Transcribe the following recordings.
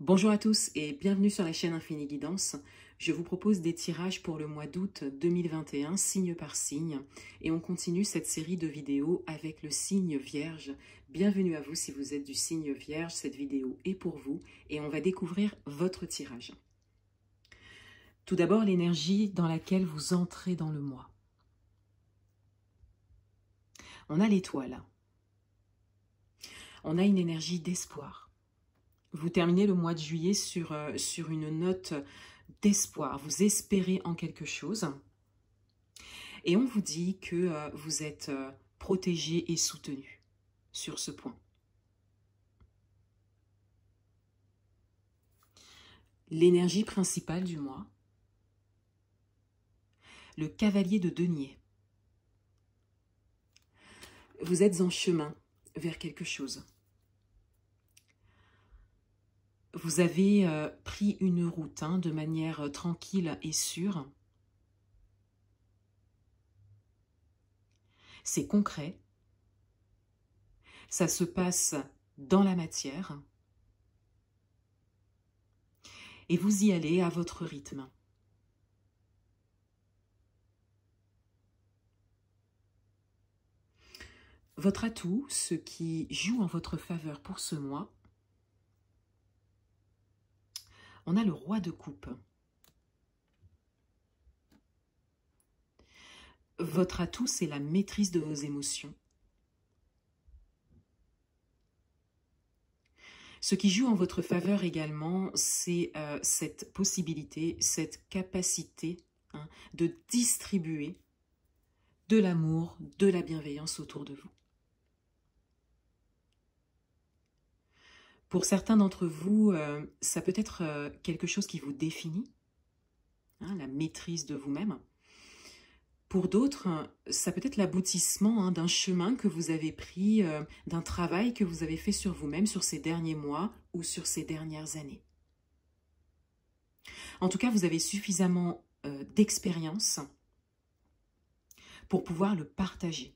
Bonjour à tous et bienvenue sur la chaîne Infini Guidance. Je vous propose des tirages pour le mois d'août 2021, signe par signe. Et on continue cette série de vidéos avec le signe Vierge. Bienvenue à vous si vous êtes du signe Vierge, cette vidéo est pour vous et on va découvrir votre tirage. Tout d'abord, l'énergie dans laquelle vous entrez dans le mois. On a l'étoile. On a une énergie d'espoir. Vous terminez le mois de juillet sur une note d'espoir. Vous espérez en quelque chose. Et on vous dit que vous êtes protégé et soutenu sur ce point. L'énergie principale du mois. Le cavalier de denier. Vous êtes en chemin vers quelque chose. Vous avez pris une route de manière tranquille et sûre. C'est concret. Ça se passe dans la matière. Et vous y allez à votre rythme. Votre atout, ce qui joue en votre faveur pour ce mois, on a le roi de coupe. Votre atout, c'est la maîtrise de vos émotions. Ce qui joue en votre faveur également, c'est cette possibilité, cette capacité de distribuer de l'amour, de la bienveillance autour de vous. Pour certains d'entre vous, ça peut être quelque chose qui vous définit, la maîtrise de vous-même. Pour d'autres, ça peut être l'aboutissement d'un chemin que vous avez pris, d'un travail que vous avez fait sur vous-même sur ces derniers mois ou sur ces dernières années. En tout cas, vous avez suffisamment d'expérience pour pouvoir le partager.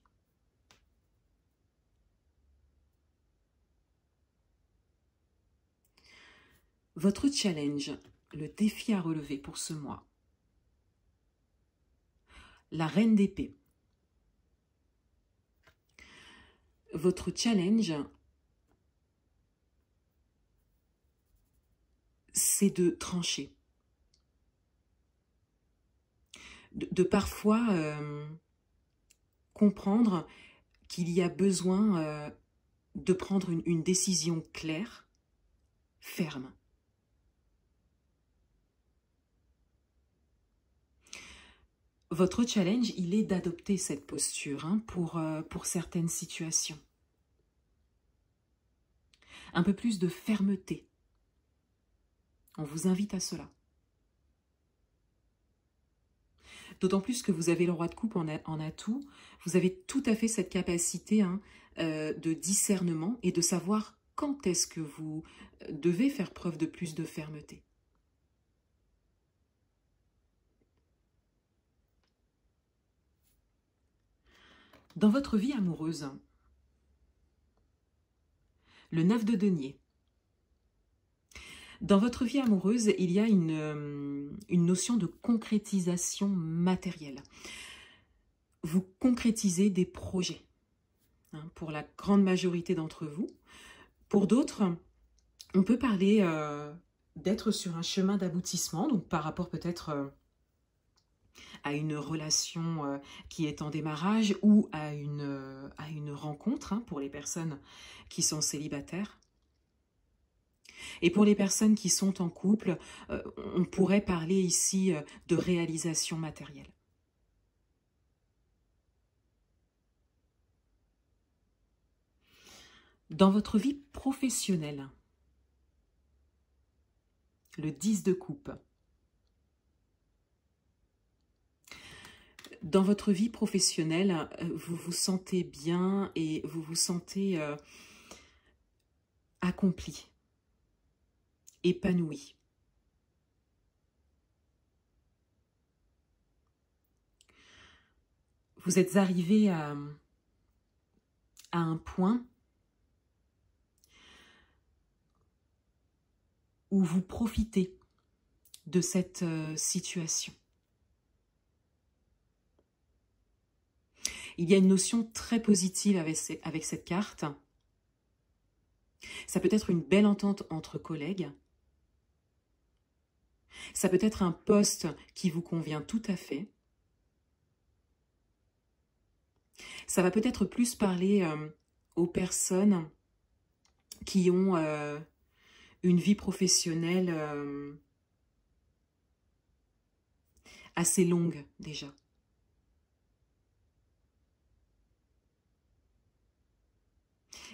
Votre challenge, le défi à relever pour ce mois. La reine d'épée. Votre challenge, c'est de trancher. De parfois comprendre qu'il y a besoin de prendre une décision claire, ferme. Votre challenge, il est d'adopter cette posture pour certaines situations. Un peu plus de fermeté. On vous invite à cela. D'autant plus que vous avez le roi de coupe en atout, vous avez tout à fait cette capacité de discernement et de savoir quand est-ce que vous devez faire preuve de plus de fermeté. Dans votre vie amoureuse, le 9 de denier. Dans votre vie amoureuse, il y a une notion de concrétisation matérielle. Vous concrétisez des projets, pour la grande majorité d'entre vous. Pour d'autres, on peut parler d'être sur un chemin d'aboutissement, donc par rapport peut-être à une relation qui est en démarrage ou à une rencontre pour les personnes qui sont célibataires. Et pour les personnes qui sont en couple, on pourrait parler ici de réalisation matérielle. Dans votre vie professionnelle, le 10 de coupe. Dans votre vie professionnelle, vous vous sentez bien et vous vous sentez accompli, épanoui. Vous êtes arrivé à à, un point ou vous profitez de cette situation. Il y a une notion très positive avec cette carte. Ça peut être une belle entente entre collègues. Ça peut être un poste qui vous convient tout à fait. Ça va peut-être plus parler aux personnes qui ont une vie professionnelle assez longue déjà.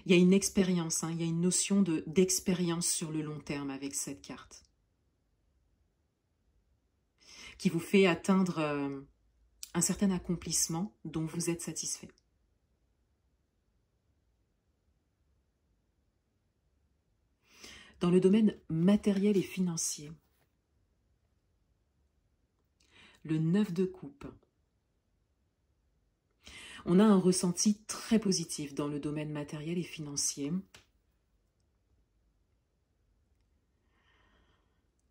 Il y a une expérience, il y a une notion d'expérience sur le long terme avec cette carte, qui vous fait atteindre un certain accomplissement dont vous êtes satisfait. Dans le domaine matériel et financier, le 9 de coupe. On a un ressenti très positif dans le domaine matériel et financier.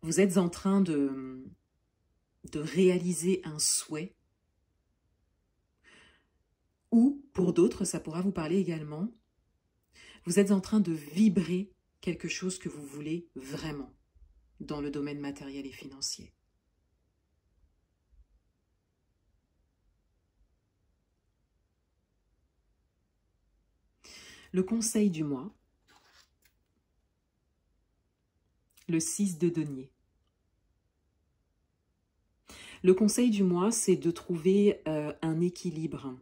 Vous êtes en train de réaliser un souhait. Ou, pour d'autres, ça pourra vous parler également. Vous êtes en train de vibrer quelque chose que vous voulez vraiment dans le domaine matériel et financier. Le conseil du mois, le 6 de denier. Le conseil du mois, c'est de trouver un équilibre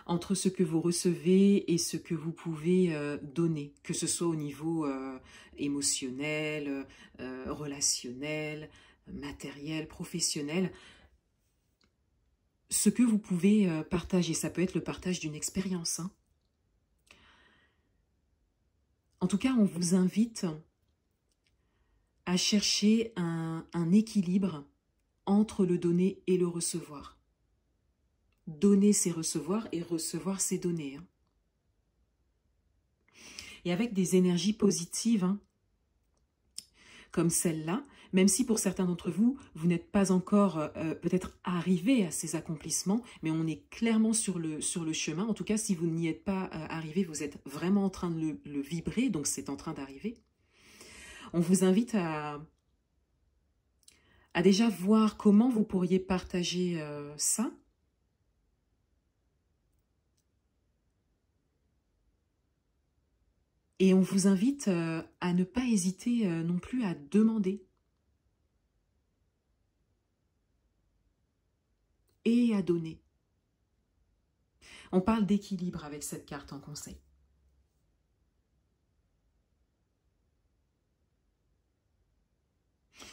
entre ce que vous recevez et ce que vous pouvez donner, que ce soit au niveau émotionnel, relationnel, matériel, professionnel. Ce que vous pouvez partager, ça peut être le partage d'une expérience. En tout cas, on vous invite à chercher un équilibre entre le donner et le recevoir. Donner, c'est recevoir, et recevoir, c'est donner. Et avec des énergies positives, comme celle-là, même si pour certains d'entre vous, vous n'êtes pas encore peut-être arrivé à ces accomplissements, mais on est clairement sur le chemin. En tout cas, si vous n'y êtes pas arrivé, vous êtes vraiment en train de le vibrer, donc c'est en train d'arriver. On vous invite à déjà voir comment vous pourriez partager ça. Et on vous invite à ne pas hésiter non plus à demander. Et à donner. On parle d'équilibre avec cette carte en conseil.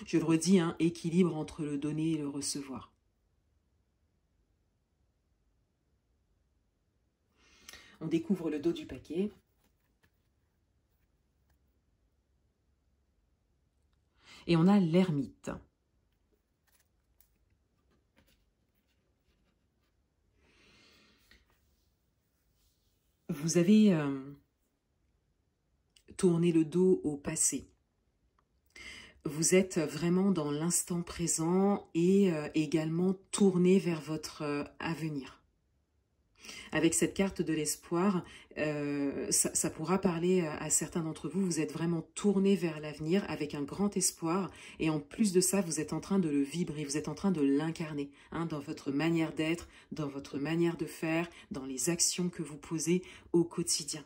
Je le redis, équilibre entre le donner et le recevoir. On découvre le dos du paquet. Et on a l'ermite. Vous avez tourné le dos au passé. Vous êtes vraiment dans l'instant présent et également tourné vers votre avenir. Avec cette carte de l'espoir, ça pourra parler à certains d'entre vous. Vous êtes vraiment tourné vers l'avenir avec un grand espoir. Et en plus de ça, vous êtes en train de le vibrer, vous êtes en train de l'incarner dans votre manière d'être, dans votre manière de faire, dans les actions que vous posez au quotidien.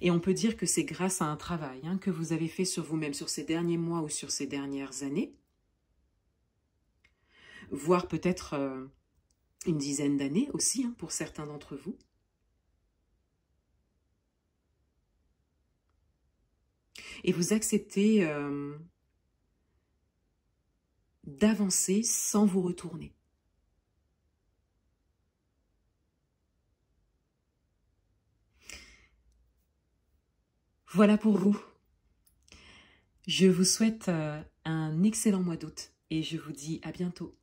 Et on peut dire que c'est grâce à un travail que vous avez fait sur vous-même, sur ces derniers mois ou sur ces dernières années, voire peut-être une dizaine d'années aussi, pour certains d'entre vous. Et vous acceptez d'avancer sans vous retourner. Voilà pour vous. Je vous souhaite un excellent mois d'août et je vous dis à bientôt.